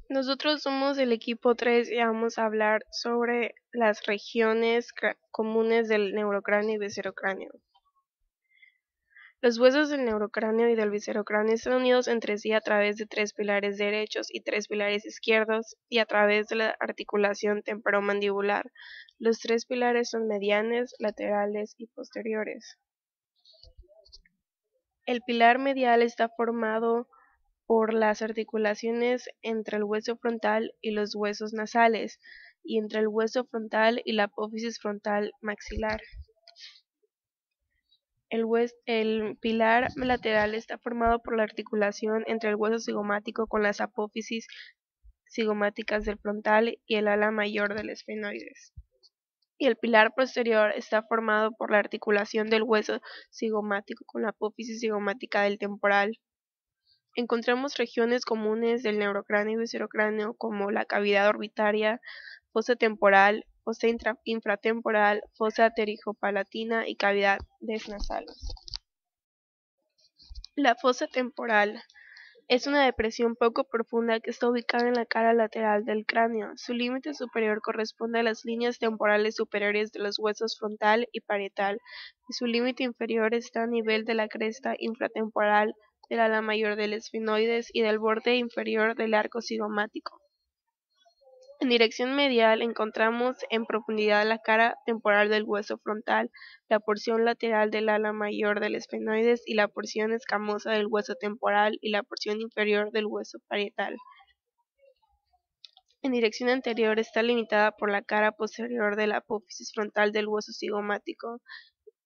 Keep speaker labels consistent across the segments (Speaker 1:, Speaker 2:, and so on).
Speaker 1: Nosotros somos el equipo 3 y vamos a hablar sobre las regiones comunes del neurocráneo y viscerocráneo. Los huesos del neurocráneo y del viscerocráneo están unidos entre sí a través de 3 pilares derechos y 3 pilares izquierdos y a través de la articulación temporomandibular. Los 3 pilares son medianes, laterales y posteriores. El pilar medial está formado por las articulaciones entre el hueso frontal y los huesos nasales, y entre el hueso frontal y la apófisis frontal maxilar. El pilar lateral está formado por la articulación entre el hueso cigomático con las apófisis cigomáticas del frontal y el ala mayor del esfenoides. Y el pilar posterior está formado por la articulación del hueso cigomático con la apófisis cigomática del temporal. Encontramos regiones comunes del neurocráneo y viscerocráneo como la cavidad orbitaria, fosa temporal, fosa infratemporal, fosa pterigopalatina y cavidades nasales. La fosa temporal es una depresión poco profunda que está ubicada en la cara lateral del cráneo. Su límite superior corresponde a las líneas temporales superiores de los huesos frontal y parietal, y su límite inferior está a nivel de la cresta infratemporal del ala mayor del esfenoides y del borde inferior del arco cigomático. En dirección medial encontramos en profundidad la cara temporal del hueso frontal, la porción lateral del ala mayor del esfenoides y la porción escamosa del hueso temporal y la porción inferior del hueso parietal. En dirección anterior está limitada por la cara posterior de la apófisis frontal del hueso cigomático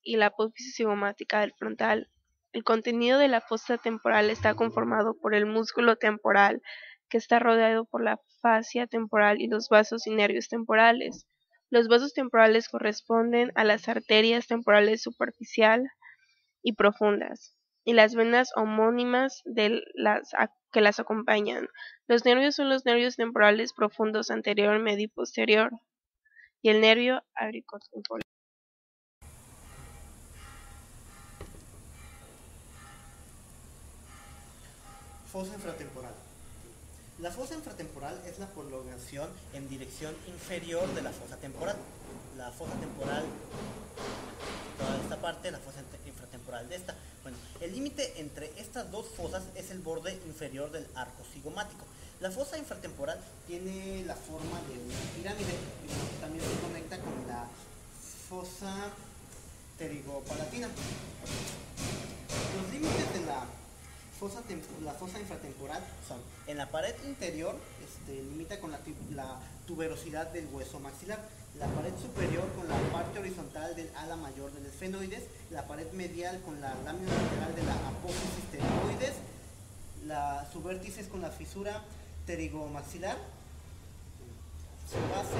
Speaker 1: y la apófisis cigomática del frontal. El contenido de la fosa temporal está conformado por el músculo temporal, que está rodeado por la fascia temporal y los vasos y nervios temporales. Los vasos temporales corresponden a las arterias temporales superficial y profundas, y las venas homónimas que las acompañan. Los nervios son los nervios temporales profundos anterior, medio y posterior, y el nervio auriculotemporal.
Speaker 2: Fosa infratemporal. La fosa infratemporal es la prolongación en dirección inferior de la fosa temporal. La fosa temporal, toda esta parte, la fosa infratemporal de esta. Bueno, el límite entre estas dos fosas es el borde inferior del arco cigomático. La fosa infratemporal tiene la forma de una pirámide y también se conecta con la fosa pterigopalatina. Los límites de la fosa infratemporal son: en la pared interior limita con la tuberosidad del hueso maxilar, la pared superior con la parte horizontal del ala mayor del esfenoides, la pared medial con la lámina lateral de la apófisis pterygoides, su vértice es con la fisura pterigomaxilar. Su base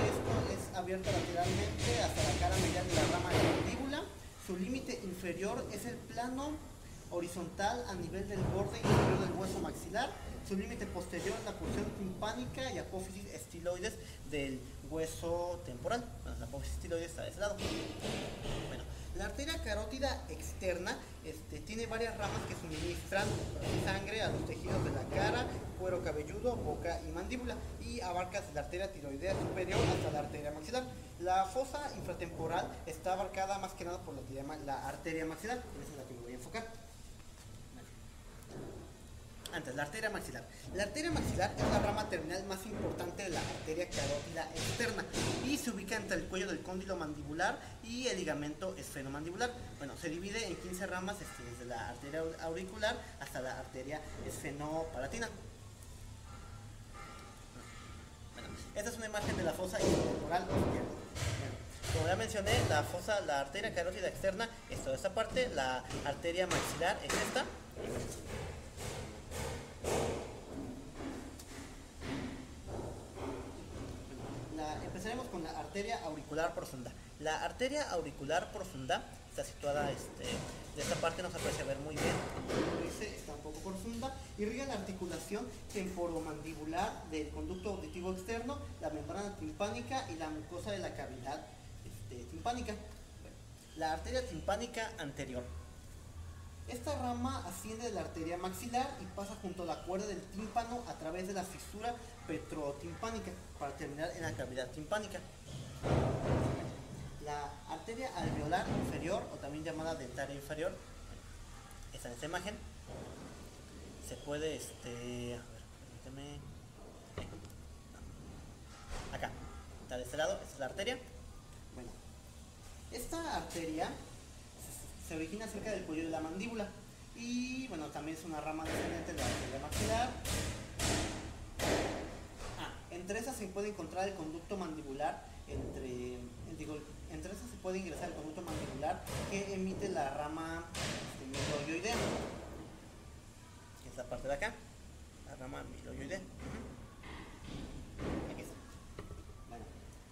Speaker 2: es abierta lateralmente hasta la cara medial de la rama de la mandíbula. Su límite inferior es el plano horizontal a nivel del borde inferior del hueso maxilar. Su límite posterior es la porción timpánica y apófisis estiloides del hueso temporal. Bueno, la apófisis estiloide está de ese lado. Bueno, la arteria carótida externa tiene varias ramas que suministran sangre a los tejidos de la cara, cuero cabelludo, boca y mandíbula, y abarca desde la arteria tiroidea superior hasta la arteria maxilar. La fosa infratemporal está abarcada más que nada por la arteria maxilar, esa es la que me voy a enfocar. Antes, la arteria maxilar. La arteria maxilar es la rama terminal más importante de la arteria carótida externa y se ubica entre el cuello del cóndilo mandibular y el ligamento esfenomandibular. Bueno, se divide en 15 ramas desde la arteria auricular hasta la arteria esfenopalatina. Bueno, esta es una imagen de la fosa infratemporal izquierda. Como ya mencioné, la arteria carótida externa es toda esta parte, la arteria maxilar es esta. Empezaremos con la arteria auricular profunda. La arteria auricular profunda está situada, de esta parte no se puede ver muy bien, está un poco profunda, irriga la articulación temporomandibular del conducto auditivo externo, la membrana timpánica y la mucosa de la cavidad timpánica. Bueno, la arteria timpánica anterior. Esta rama asciende de la arteria maxilar y pasa junto a la cuerda del tímpano a través de la fisura petrotimpánica para terminar en la cavidad timpánica. La arteria alveolar inferior, o también llamada dentaria inferior, está en esta imagen. Se puede, a ver, permíteme. Acá, está de este lado, esta es la arteria. Bueno, esta arteria se origina cerca del cuello de la mandíbula y bueno, también es una rama descendente de la arteria maxilar. Entre esas se puede encontrar el conducto mandibular, entre esas se puede ingresar el conducto mandibular que emite la rama miloioidea. Esta parte de acá, la rama miloioidea. Aquí está. Bueno,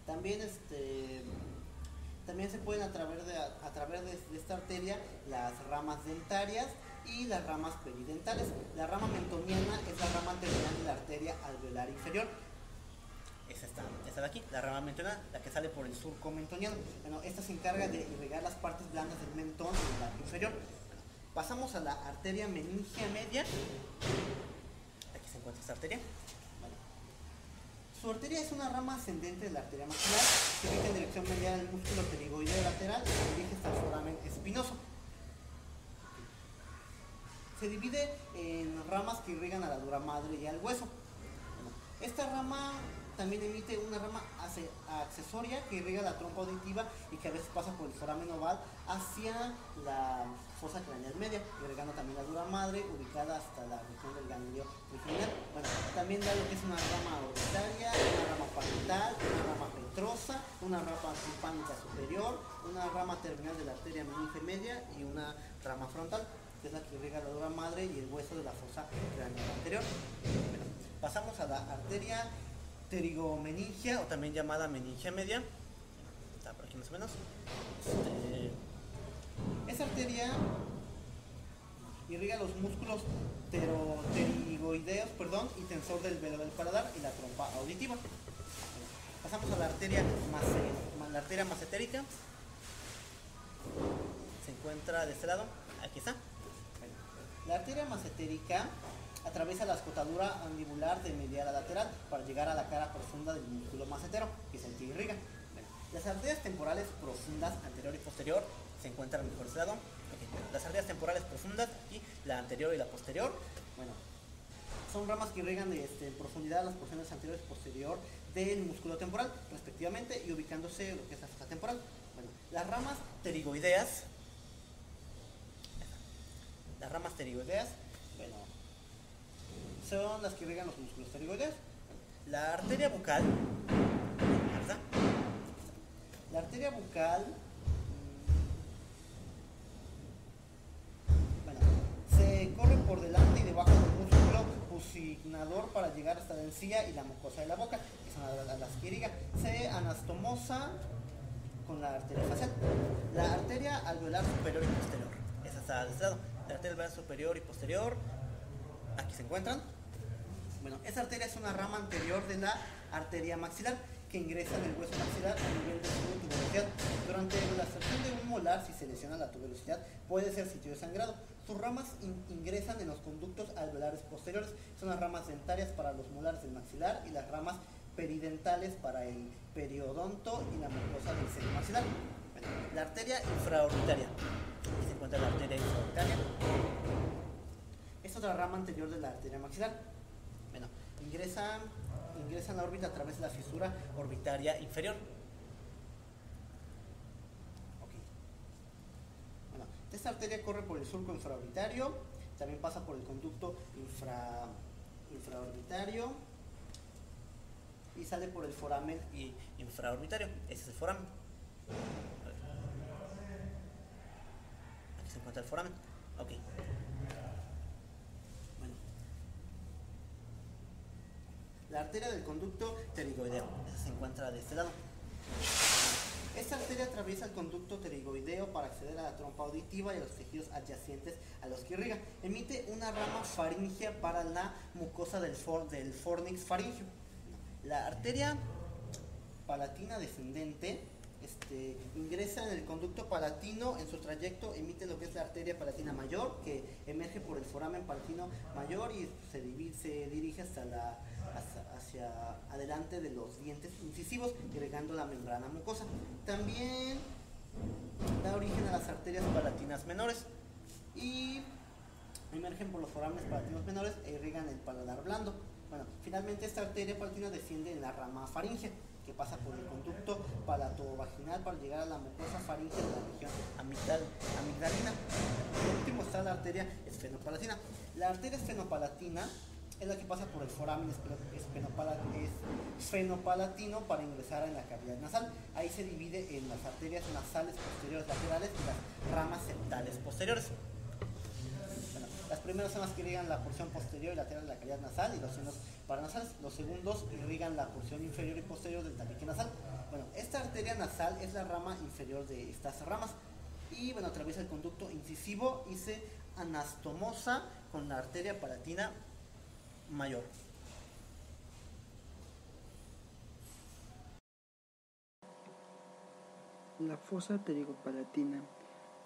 Speaker 2: también se pueden a través de esta arteria las ramas dentarias y las ramas peridentales. La rama mentoniana es la rama terminal de la arteria alveolar inferior. Es esta de aquí, la rama mentoniana, la que sale por el surco mentoniano. Bueno, esta se encarga de irrigar las partes blandas del mentón y del labio inferior. Pasamos a la arteria meningia media. Aquí se encuentra esta arteria. Vale. Su arteria es una rama ascendente de la arteria maxilar, que ubica en dirección medial al músculo pterigoideo lateral y se dirige hasta el foramen espinoso. Se divide en ramas que irrigan a la dura madre y al hueso. Bueno, esta rama también emite una rama accesoria que irriga la trompa auditiva y que a veces pasa por el foramen oval hacia la fosa craneal media, irrigando también la dura madre ubicada hasta la región del ganglio trigeminal. Bueno, también da lo que es una rama orbitaria, una rama parietal, una rama petrosa, una rama timpánica superior, una rama terminal de la arteria meninge media y una rama frontal, que es la que irriga la dura madre y el hueso de la fosa craneal anterior. Bueno, pasamos a la arteria pterigomeningia, o también llamada meningia media. Está por aquí más o menos. Esa arteria irriga los músculos pterigoideos, y tensor del velo del paladar y la trompa auditiva. Pasamos a la arteria macetérica. Se encuentra de este lado. Aquí está. La arteria macetérica atraviesa la escotadura mandibular de medial a lateral para llegar a la cara profunda del músculo macetero, que es el que irriga. Las arterias temporales profundas anterior y posterior se encuentran por este lado. Las arterias temporales profundas, aquí la anterior y la posterior, bueno, son ramas que irrigan en profundidad las porciones anterior y posterior del músculo temporal, respectivamente, y ubicándose lo que es la fosa temporal. Bueno, las ramas pterigoideas, bueno, son las que irrigan los músculos pterigoideos. La arteria bucal, ¿verdad? La arteria bucal, bueno, se corre por delante y debajo del músculo fusignador para llegar hasta la encía y la mucosa de la boca, que son las que irriga. Se anastomosa con la arteria facial. La arteria alveolar superior y posterior, esa está de este lado. La arteria alveolar superior y posterior, aquí se encuentran. Bueno, esa arteria es una rama anterior de la arteria maxilar que ingresa en el hueso maxilar a nivel de su tuberosidad. Durante la extracción de un molar, si se lesiona la tuberosidad, puede ser sitio de sangrado. Sus ramas ingresan en los conductos alveolares posteriores. Son las ramas dentarias para los molares del maxilar y las ramas peridentales para el periodonto y la mucosa del seno maxilar. Bueno, la arteria infraorbitaria. Aquí se encuentra la arteria infraorbitaria. Es otra rama anterior de la arteria maxilar. Bueno, ingresan a la órbita a través de la fisura orbitaria inferior. Okay. Bueno, esta arteria corre por el surco infraorbitario, también pasa por el conducto infraorbitario y sale por el foramen infraorbitario. Ese es el foramen. Aquí se encuentra el foramen. Ok. La arteria del conducto pterigoideo, esa se encuentra de este lado. Esta arteria atraviesa el conducto pterigoideo para acceder a la trompa auditiva y a los tejidos adyacentes a los que irriga. Emite una rama faríngea para la mucosa del fornix faríngeo. La arteria palatina descendente, ingresa en el conducto palatino. En su trayecto emite lo que es la arteria palatina mayor, que emerge por el foramen palatino mayor y se dirige hacia adelante de los dientes incisivos, irrigando la membrana mucosa. También da origen a las arterias palatinas menores y emergen por los forámenes palatinos menores e irrigan el paladar blando. Bueno, finalmente esta arteria palatina desciende en la rama faríngea, que pasa por el conducto palatovaginal para llegar a la mucosa faríngea de la región amigdalina. Por último está la arteria esfenopalatina. La arteria esfenopalatina es la que pasa por el foramen esfenopalatino para ingresar en la cavidad nasal. Ahí se divide en las arterias nasales posteriores laterales y las ramas septales posteriores. Bueno, las primeras son las que irrigan la porción posterior y lateral de la cavidad nasal y los senos paranasales. Los segundos irrigan la porción inferior y posterior del tabique nasal. Bueno, esta arteria nasal es la rama inferior de estas ramas y bueno, atraviesa el conducto incisivo y se anastomosa con la arteria palatina mayor.
Speaker 3: La fosa pterigopalatina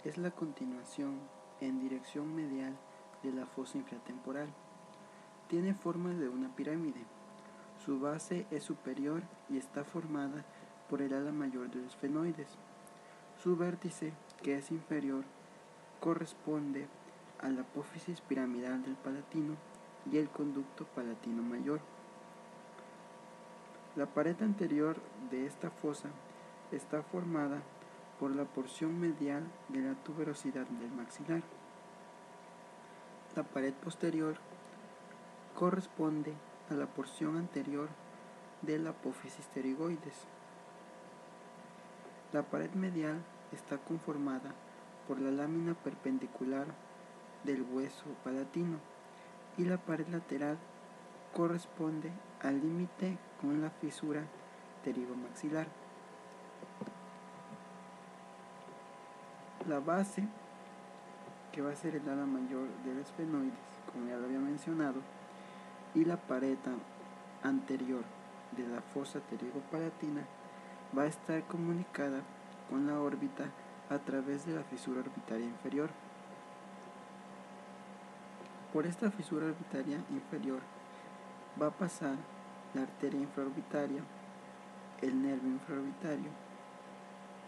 Speaker 3: es la continuación en dirección medial de la fosa infratemporal. Tiene forma de una pirámide. Su base es superior y está formada por el ala mayor de los esfenoides. Su vértice, que es inferior, corresponde a la apófisis piramidal del palatino y el conducto palatino mayor. La pared anterior de esta fosa está formada por la porción medial de la tuberosidad del maxilar. La pared posterior corresponde a la porción anterior de la apófisis pterigoides. La pared medial está conformada por la lámina perpendicular del hueso palatino y la pared lateral corresponde al límite con la fisura pterigomaxilar. La base, que va a ser el ala mayor del esfenoides, como ya lo había mencionado, y la pared anterior de la fosa pterigopalatina va a estar comunicada con la órbita a través de la fisura orbitaria inferior. Por esta fisura orbitaria inferior va a pasar la arteria infraorbitaria, el nervio infraorbitario,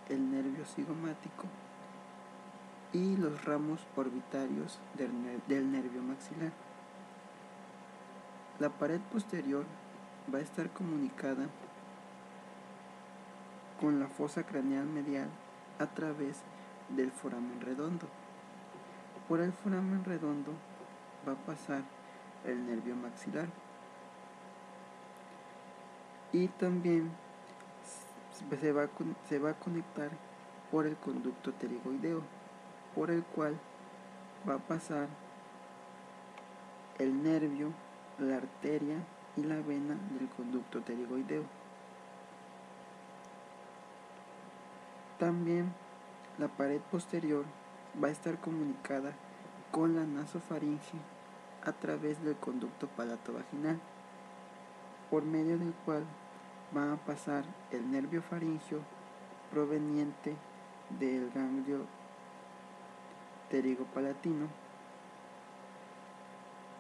Speaker 3: el nervio cigomático y los ramos orbitarios del nervio maxilar. La pared posterior va a estar comunicada con la fosa craneal medial a través del foramen redondo. Por el foramen redondo va a pasar el nervio maxilar y también se va a conectar por el conducto pterigoideo, por el cual va a pasar el nervio, la arteria y la vena del conducto pterigoideo. También la pared posterior va a estar comunicada con la nasofaringe a través del conducto palatovaginal, por medio del cual va a pasar el nervio faríngeo proveniente del ganglio pterigopalatino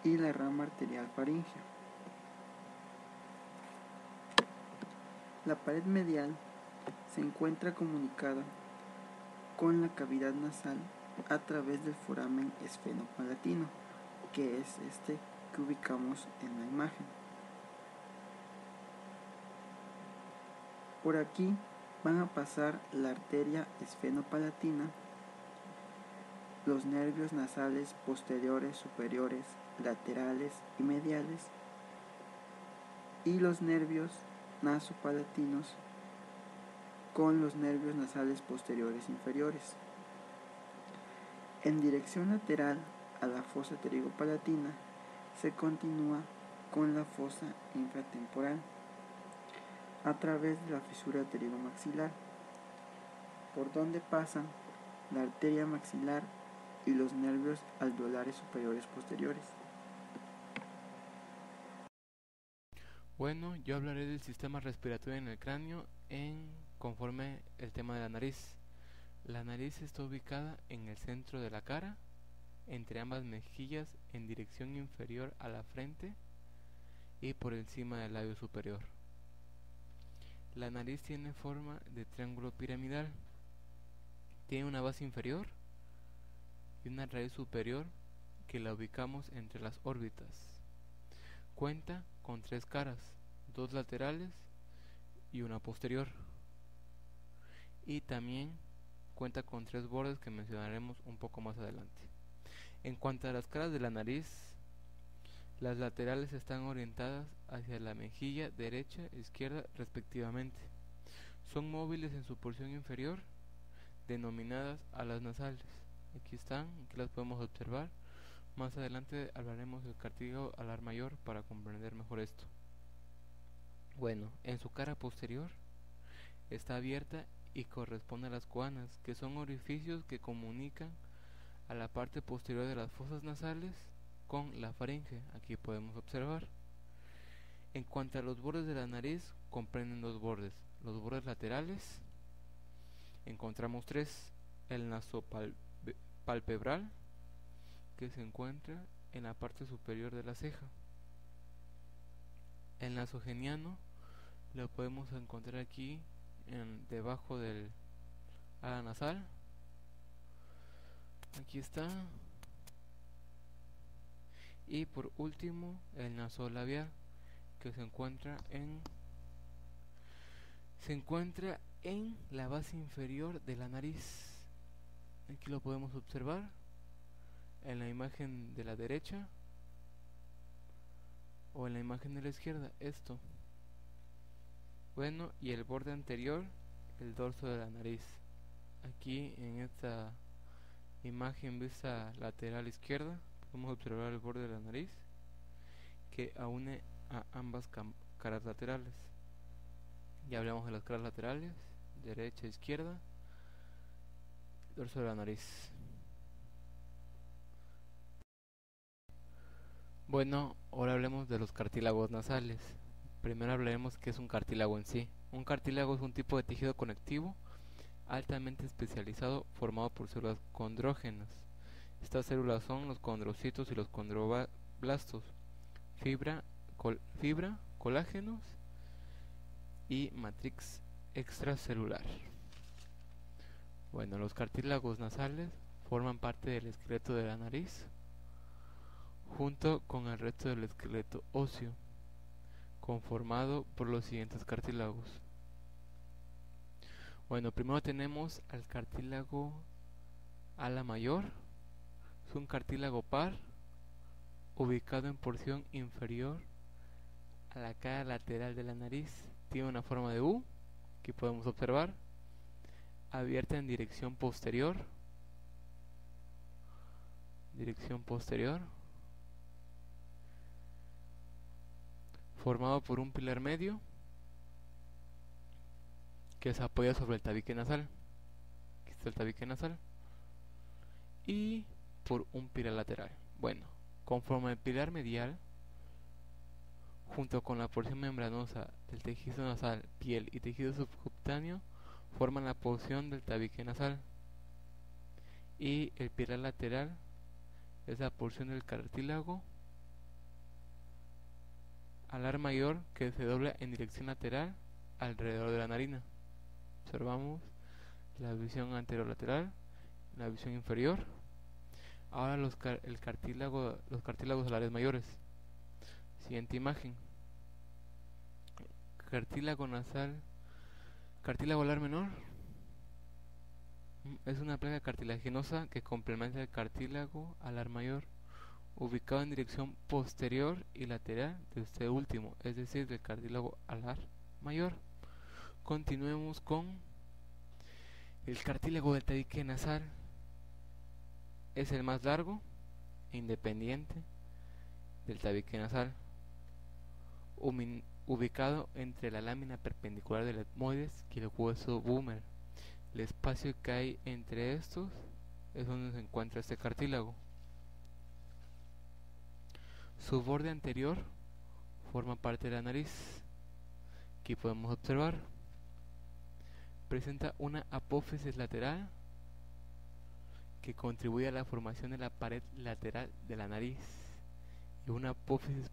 Speaker 3: y la rama arterial faríngea. La pared medial se encuentra comunicada con la cavidad nasal a través del foramen esfenopalatino, que es este que ubicamos en la imagen. Por aquí van a pasar la arteria esfenopalatina, los nervios nasales posteriores, superiores, laterales y mediales, y los nervios nasopalatinos con los nervios nasales posteriores inferiores. En dirección lateral a la fosa pterigopalatina se continúa con la fosa infratemporal a través de la fisura pterigomaxilar, por donde pasan la arteria maxilar y los nervios alveolares superiores posteriores.
Speaker 4: Bueno, yo hablaré del sistema respiratorio en el cráneo en conforme el tema de la nariz. La nariz está ubicada en el centro de la cara, entre ambas mejillas en dirección inferior a la frente y por encima del labio superior. La nariz tiene forma de triángulo piramidal. Tiene una base inferior y una raíz superior que la ubicamos entre las órbitas. Cuenta con 3 caras, 2 laterales y una posterior. Y también cuenta con 3 bordes que mencionaremos un poco más adelante. En cuanto a las caras de la nariz, las laterales están orientadas hacia la mejilla derecha e izquierda respectivamente. Son móviles en su porción inferior, denominadas alas nasales. Aquí están, aquí las podemos observar. Más adelante hablaremos del cartílago alar mayor para comprender mejor esto. Bueno, en su cara posterior está abierta y corresponde a las coanas, que son orificios que comunican a la parte posterior de las fosas nasales con la faringe. Aquí podemos observar. En cuanto a los bordes de la nariz, comprenden 2 bordes. Los bordes laterales, encontramos 3. El nasopalpebral, que se encuentra en la parte superior de la ceja. El nasogeniano lo podemos encontrar aquí debajo del ala nasal. Aquí está. Y por último el nasolabial, que se encuentra en la base inferior de la nariz. Aquí lo podemos observar en la imagen de la derecha o en la imagen de la izquierda, esto. Bueno, y el borde anterior, el dorso de la nariz. Aquí en esta imagen vista lateral izquierda podemos observar el borde de la nariz que une a ambas caras laterales. Ya hablamos de las caras laterales, derecha e izquierda, dorso de la nariz. Bueno, ahora hablemos de los cartílagos nasales. Primero hablaremos qué es un cartílago en sí. Un cartílago es un tipo de tejido conectivo altamente especializado formado por células condrógenas. Estas células son los condrocitos y los condroblastos, fibra, colágenos y matrix extracelular. Bueno, los cartílagos nasales forman parte del esqueleto de la nariz junto con el resto del esqueleto óseo, conformado por los siguientes cartílagos. Bueno, primero tenemos al cartílago ala mayor. Es un cartílago par ubicado en porción inferior a la cara lateral de la nariz. Tiene una forma de U, que podemos observar, abierta en dirección posterior, formado por un pilar medio que se apoya sobre el tabique nasal. Aquí está el tabique nasal. Y por un pilar lateral. Bueno, conforme el pilar medial, junto con la porción membranosa del tejido nasal, piel y tejido subcutáneo, forman la porción del tabique nasal. Y el pilar lateral es la porción del cartílago alar mayor que se dobla en dirección lateral alrededor de la narina. Observamos la visión anterolateral, la visión inferior. Ahora los cartílagos alares mayores. Siguiente imagen. Cartílago nasal, cartílago alar menor. Es una placa cartilaginosa que complementa el cartílago alar mayor, ubicado en dirección posterior y lateral de este último, es decir, del cartílago alar mayor. Continuemos con el cartílago del tabique nasal. Es el más largo e independiente del tabique nasal, ubicado entre la lámina perpendicular del etmoides y el hueso búmer. El espacio que hay entre estos es donde se encuentra este cartílago. Su borde anterior forma parte de la nariz. Aquí podemos observar. presenta una apófisis lateral que contribuye a la formación de la pared lateral de la nariz y una apófisis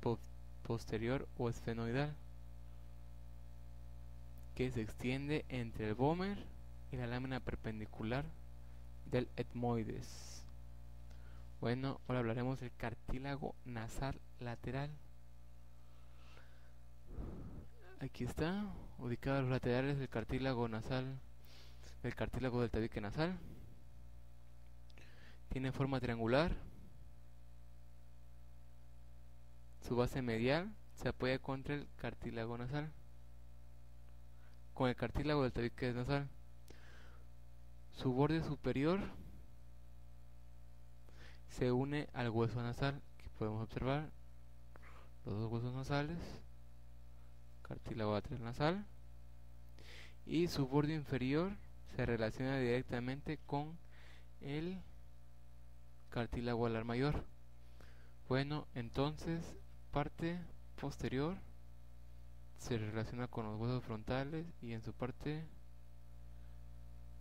Speaker 4: posterior o esfenoidal que se extiende entre el vómer y la lámina perpendicular del etmoides. Bueno, ahora hablaremos del cartílago nasal lateral. Aquí está, ubicado a los laterales del cartílago nasal, el cartílago del tabique nasal. Tiene forma triangular. Su base medial se apoya contra el cartílago nasal, con el cartílago del tabique nasal. Su borde superior se une al hueso nasal, que podemos observar los dos huesos nasales, cartílago lateral nasal, y su borde inferior se relaciona directamente con el cartílago alar mayor. Bueno, entonces parte posterior se relaciona con los huesos frontales y en su parte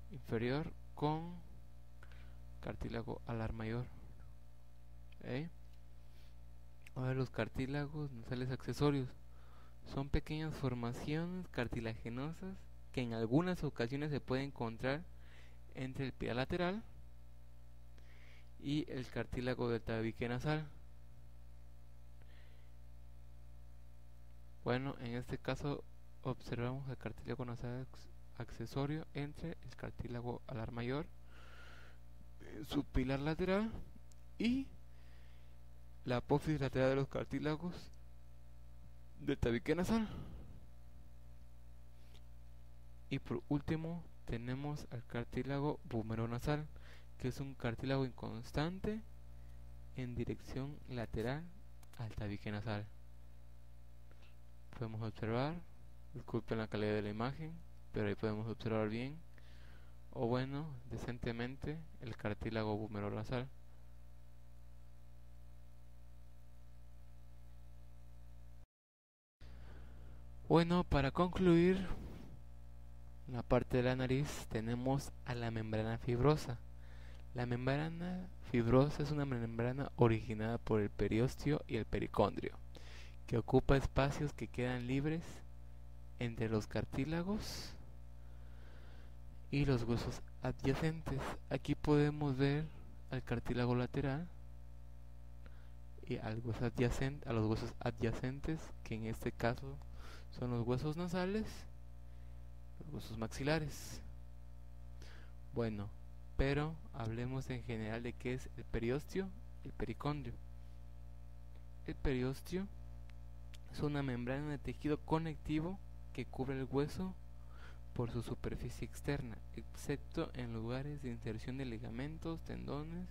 Speaker 4: inferior con cartílago alar mayor. Ahora los cartílagos nasales accesorios son pequeñas formaciones cartilaginosas que en algunas ocasiones se puede encontrar entre el pie lateral y el cartílago del tabique nasal. Bueno, en este caso observamos el cartílago nasal accesorio entre el cartílago alar mayor, su pilar lateral y la apófisis lateral de los cartílagos del tabique nasal. Y por último tenemos al cartílago bumeronasal, que es un cartílago inconstante en dirección lateral al tabique nasal. Podemos observar, disculpen la calidad de la imagen, pero ahí podemos observar bien, o bueno, decentemente, el cartílago bumeronasal. Bueno, para concluir la parte de la nariz tenemos a la membrana fibrosa. La membrana fibrosa es una membrana originada por el periósteo y el pericondrio, que ocupa espacios que quedan libres entre los cartílagos y los huesos adyacentes. Aquí podemos ver al cartílago lateral y a los huesos adyacentes, que en este caso son los huesos nasales, los huesos maxilares. Bueno, pero hablemos en general de qué es el periósteo y el pericondrio. El periósteo es una membrana de tejido conectivo que cubre el hueso por su superficie externa, excepto en lugares de inserción de ligamentos, tendones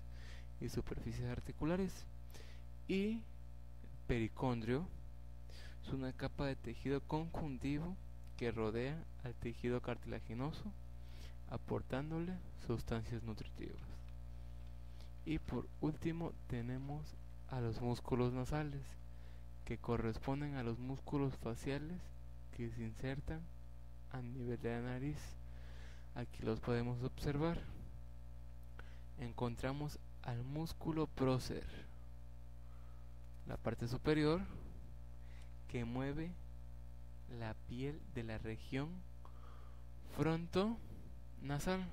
Speaker 4: y superficies articulares. Y el pericondrio es una capa de tejido conjuntivo que rodea al tejido cartilaginoso, aportándole sustancias nutritivas. Y por último tenemos a los músculos nasales, que corresponden a los músculos faciales que se insertan a nivel de la nariz. Aquí los podemos observar. Encontramos al músculo prócer, la parte superior, que mueve la piel de la región frontonasal.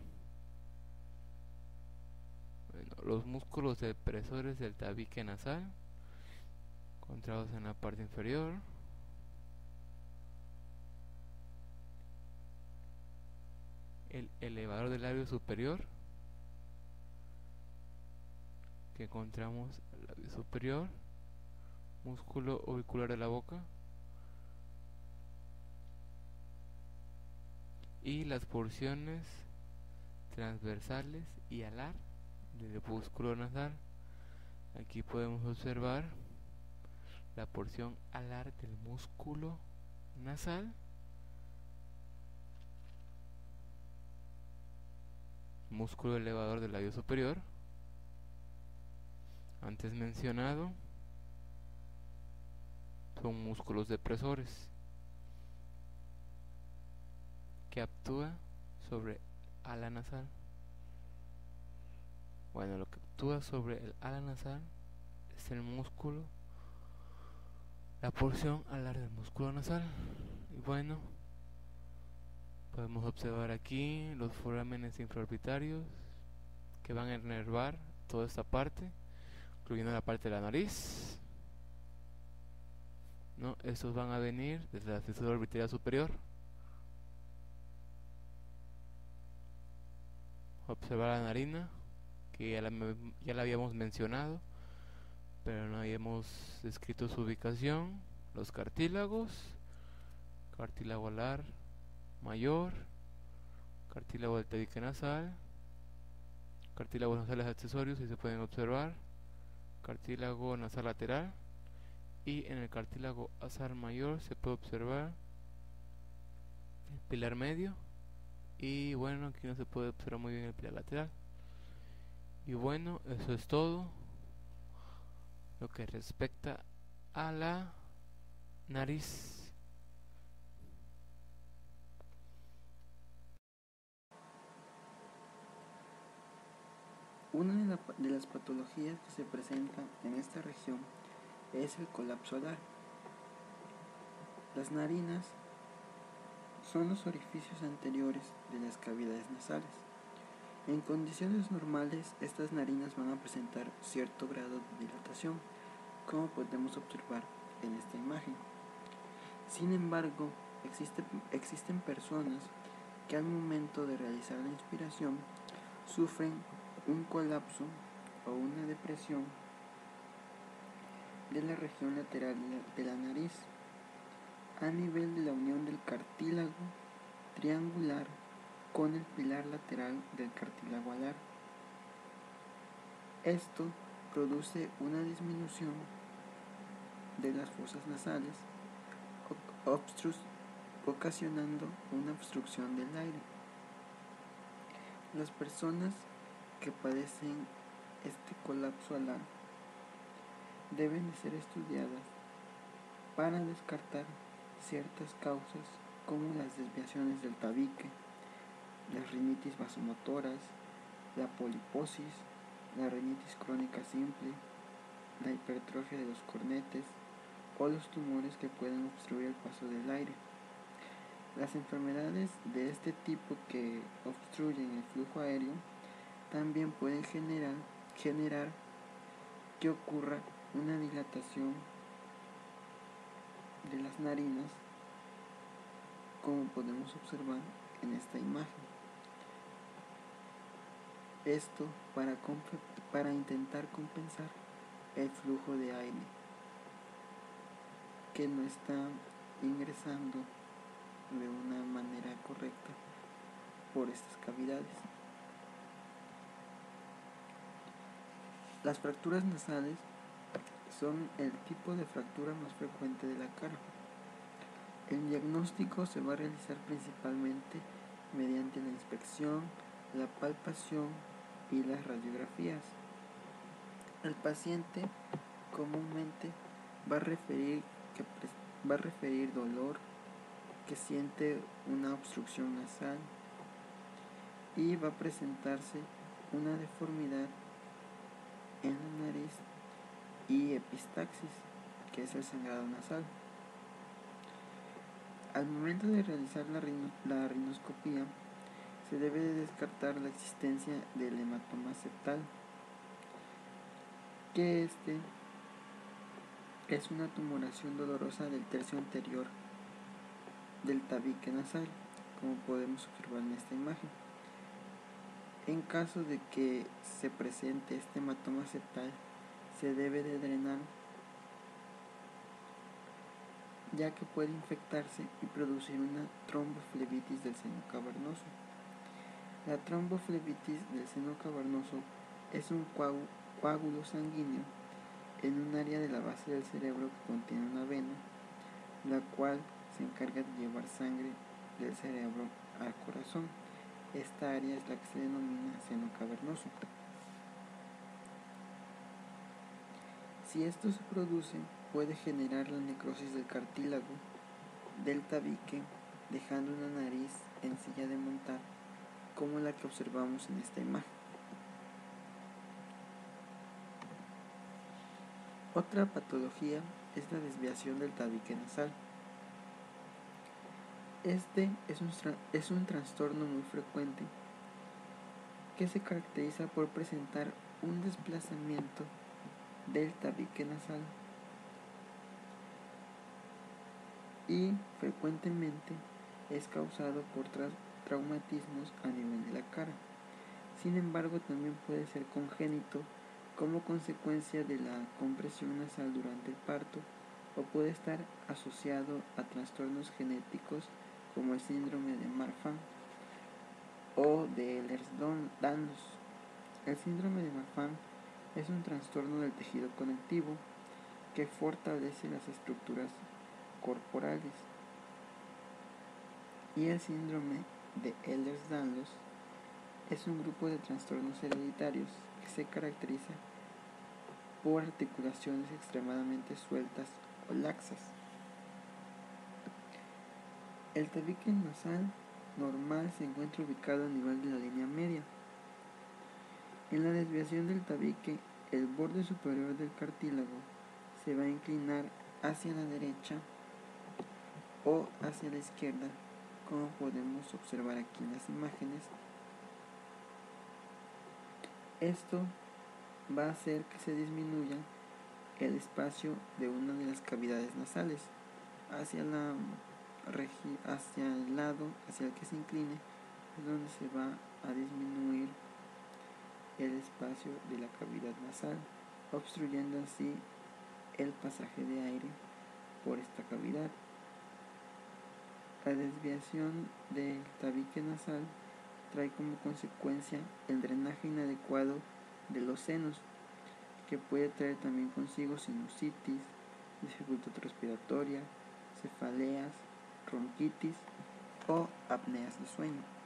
Speaker 4: Bueno, los músculos depresores del tabique nasal, encontrados en la parte inferior. El elevador del labio superior, que encontramos el labio superior, músculo orbicular de la boca, y las porciones transversales y alar del músculo nasal. Aquí podemos observar la porción alar del músculo nasal, músculo elevador del labio superior, antes mencionado. Son músculos depresores que actúa sobre ala nasal. Bueno, lo que actúa sobre el ala nasal es el músculo, la porción alar del músculo nasal. Y bueno, podemos observar aquí los forámenes infraorbitarios que van a enervar toda esta parte, incluyendo la parte de la nariz. ¿No? Estos van a venir desde la fisura orbitaria superior. Observar la narina, que ya la habíamos mencionado, pero no habíamos descrito su ubicación. Los cartílagos, cartílago alar mayor, cartílago del tabique nasal, cartílagos nasales accesorios, si se pueden observar, cartílago nasal lateral, y en el cartílago nasal mayor se puede observar el pilar medio, y bueno, aquí no se puede observar muy bien el pilar lateral. Y bueno, eso es todo lo que respecta a la nariz.
Speaker 3: Una de las patologías que se presentan en esta región es el colapso alar. Las narinas son los orificios anteriores de las cavidades nasales. En condiciones normales, estas narinas van a presentar cierto grado de dilatación, como podemos observar en esta imagen. Sin embargo, existen personas que al momento de realizar la inspiración sufren un colapso o una depresión de la región lateral de la nariz a nivel de la unión del cartílago triangular con el pilar lateral del cartílago alar. Esto produce una disminución de las fosas nasales, ocasionando una obstrucción del aire. Las personas que padecen este colapso alar deben de ser estudiadas para descartar ciertas causas como las desviaciones del tabique, las rinitis vasomotoras, la poliposis, la rinitis crónica simple, la hipertrofia de los cornetes o los tumores que pueden obstruir el paso del aire. Las enfermedades de este tipo que obstruyen el flujo aéreo también pueden generar que ocurra una dilatación de las narinas, como podemos observar en esta imagen. Esto para intentar compensar el flujo de aire que no está ingresando de una manera correcta por estas cavidades. Las fracturas nasales son el tipo de fractura más frecuente de la cara. El diagnóstico se va a realizar principalmente mediante la inspección, la palpación y las radiografías. El paciente comúnmente va a referir dolor, que siente una obstrucción nasal y va a presentarse una deformidad en la nariz y epistaxis, que es el sangrado nasal. Al momento de realizar la rinoscopía, se debe de descartar la existencia del hematoma septal, que es una tumoración dolorosa del tercio anterior del tabique nasal, como podemos observar en esta imagen. En caso de que se presente este hematoma septal, se debe de drenar, ya que puede infectarse y producir una tromboflebitis del seno cavernoso. La tromboflebitis del seno cavernoso es un coágulo sanguíneo en un área de la base del cerebro que contiene una vena, la cual se encarga de llevar sangre del cerebro al corazón. Esta área es la que se denomina seno cavernoso. Si esto se produce, puede generar la necrosis del cartílago del tabique, dejando una nariz en silla de montar como la que observamos en esta imagen. Otra patología es la desviación del tabique nasal. Este es un trastorno muy frecuente que se caracteriza por presentar un desplazamiento del tabique nasal y frecuentemente es causado por traumatismos a nivel de la cara. Sin embargo, también puede ser congénito como consecuencia de la compresión nasal durante el parto, o puede estar asociado a trastornos genéticos como el síndrome de Marfan o de Ehlers-Danlos. El síndrome de Marfan es un trastorno del tejido conectivo que fortalece las estructuras corporales, y el síndrome de Ehlers-Danlos es un grupo de trastornos hereditarios que se caracteriza por articulaciones extremadamente sueltas o laxas. El tabique nasal normal se encuentra ubicado a nivel de la línea media. En la desviación del tabique, el borde superior del cartílago se va a inclinar hacia la derecha o hacia la izquierda, como podemos observar aquí en las imágenes. Esto va a hacer que se disminuya el espacio de una de las cavidades nasales hacia el lado hacia el que se incline, es donde se va a disminuir el espacio de la cavidad nasal, obstruyendo así el pasaje de aire por esta cavidad. La desviación del tabique nasal trae como consecuencia el drenaje inadecuado de los senos, que puede traer también consigo sinusitis, dificultad respiratoria, cefaleas, bronquitis o apneas de sueño.